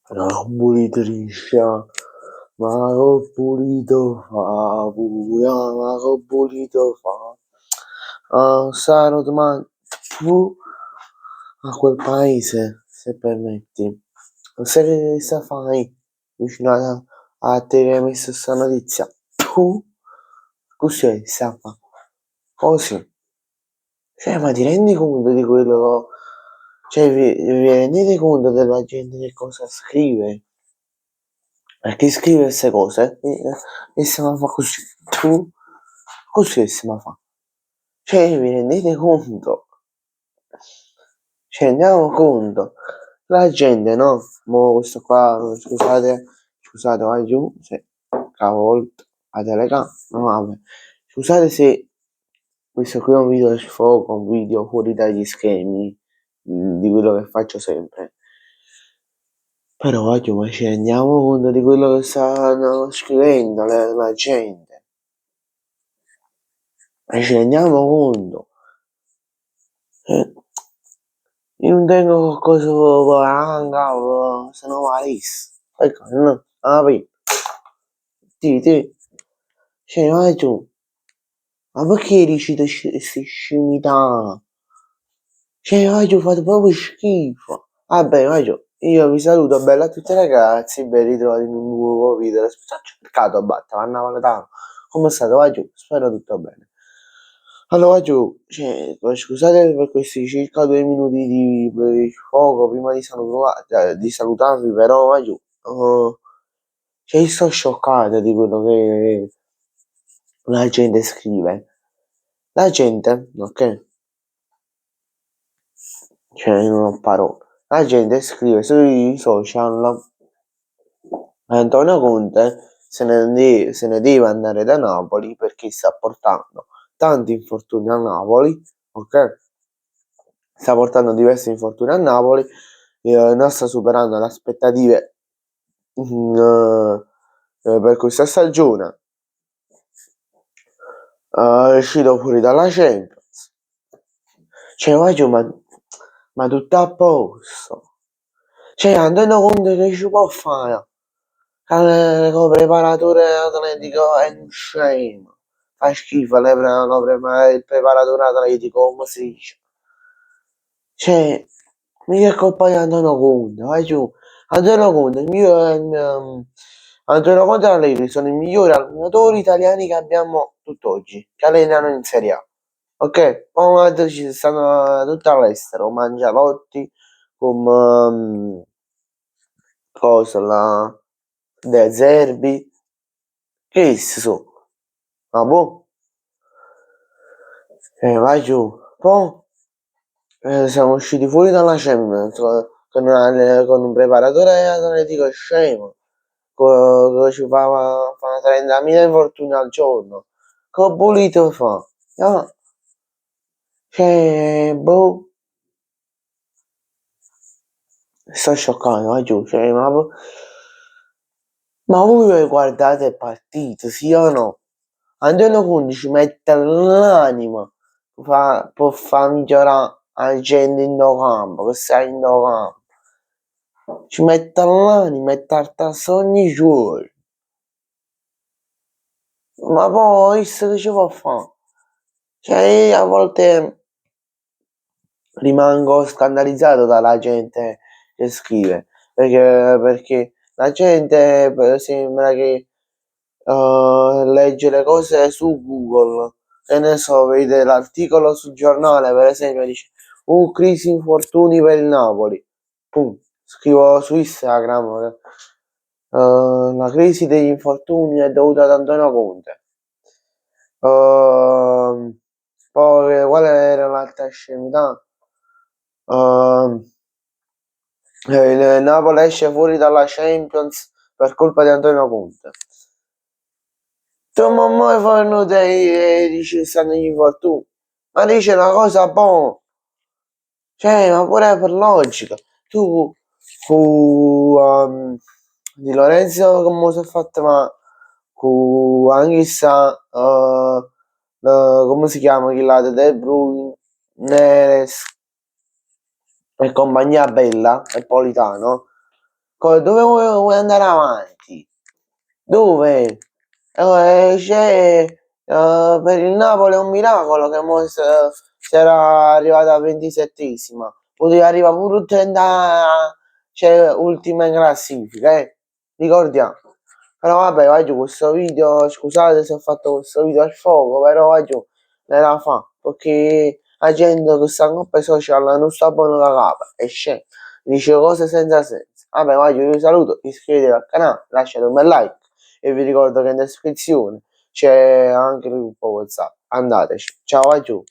Ma che pulito liscia, ma che pulito fa, puia, ma che pulito fa. Sarò domani tu a quel paese, se permetti. Sai che sta fai vicino a te che hai messo sta notizia? Tu? Cos'è sta fa? Così. Cioè, ma ti rendi conto di quello? Cioè, vi rendete conto della gente che cosa scrive? Perché scrive queste cose e se ne fa così. Tu? Così se ne fa. Cioè, vi rendete conto? Cioè, andiamo conto. La gente, no? Mo questo qua, scusate, vai giù, se cavolto la telecamera, no, vabbè. Scusate se questo qui è un video di sfogo, un video fuori dagli schemi di quello che faccio sempre. Però oggi ma ci rendiamo conto di quello che stanno scrivendo la gente. Ma ci rendiamo conto. Io non tengo qualcosa per se no valisse. Ecco, no, apri. Ti. Cioè, vai tu. Ma perché dici queste scimità? Cioè, vai giù, fate proprio schifo. Vabbè, vai giù. Io vi saluto, bella a tutti ragazzi, ben ritrovati in un nuovo video. Aspetta, cercato a battere, Anna Valetano. Come state? Vai giù, spero tutto bene. Allora, giù, cioè, scusate per questi circa 2 minuti di fuoco prima di salutarvi, però vai giù. Cioè, io sto scioccato di quello che la gente scrive. La gente, ok? Cioè, io non ho parole. La gente scrive sui social Antonio Conte se ne deve andare da Napoli perché sta portando tanti infortuni a Napoli, ok? Sta portando diversi infortuni a Napoli, non sta superando le aspettative per questa stagione. È uscito fuori dalla Champions. Cioè, voglio, ma tutto a posto. Cioè, Antonio Conte che ci può fare? Come preparatore atletico è un scemo. Fa schifo il preparatore atletico, come si dice. Cioè, mica è colpa di Antonio Conte, vai giù. Antonio Conte, Antonio Conte e Allegri sono i migliori allenatori italiani che abbiamo tutt'oggi, che allenano in Serie A. Ok? Poi ci stanno tutti all'estero, Mangialotti, come cosa la De Zerbi, che sono? Ah, boh. Vai giù. Poi siamo usciti fuori dalla Champions con un preparatore atletico scemo che ci fa 30.000 infortuni al giorno. Che pulito fa? No? Boh, sto scioccando, vai giù. Cioè, ma voi guardate il partito, sì o no? Antonio Conte ci mette l'anima, può far migliorare la gente in campo, che sta in campo. Ci mette l'anima e tartassa ogni giorno. Ma poi, visto che ci può fare? Cioè, io a volte rimango scandalizzato dalla gente che scrive, perché la gente sembra che legge le cose su Google, che ne so, vede l'articolo sul giornale, per esempio, dice crisi infortuni per il Napoli. Pum, scrivo su Instagram, la crisi degli infortuni è dovuta ad Antonio Conte. Poi qual era l'altra scemità? Il Napoli esce fuori dalla Champions per colpa di Antonio Conte. Tu mai fanno dice stanno gli infortuni, ma dice una cosa buona, cioè, ma pure per logica. Tu di Lorenzo come si è fatto, ma anche sta come si chiama chi là De Bruyne, Neres e compagnia bella e Politano. Dove vuoi andare avanti? Dove? C'è per il Napoli è un miracolo che mo si era arrivata a 27esima. Poteva arrivare pure 30, cioè ultima in classifica, ricordiamo. Però vabbè, vai giù, questo video, scusate se ho fatto questo video al fuoco, però vai giù, me la fa, perché la gente che sta in coppia social non sta buono la capa, e scende, dice cose senza senso. Vabbè, vai giù, vi saluto, iscrivetevi al canale, lasciate un bel like, e vi ricordo che in descrizione c'è anche il gruppo WhatsApp, andateci, ciao, vai giù.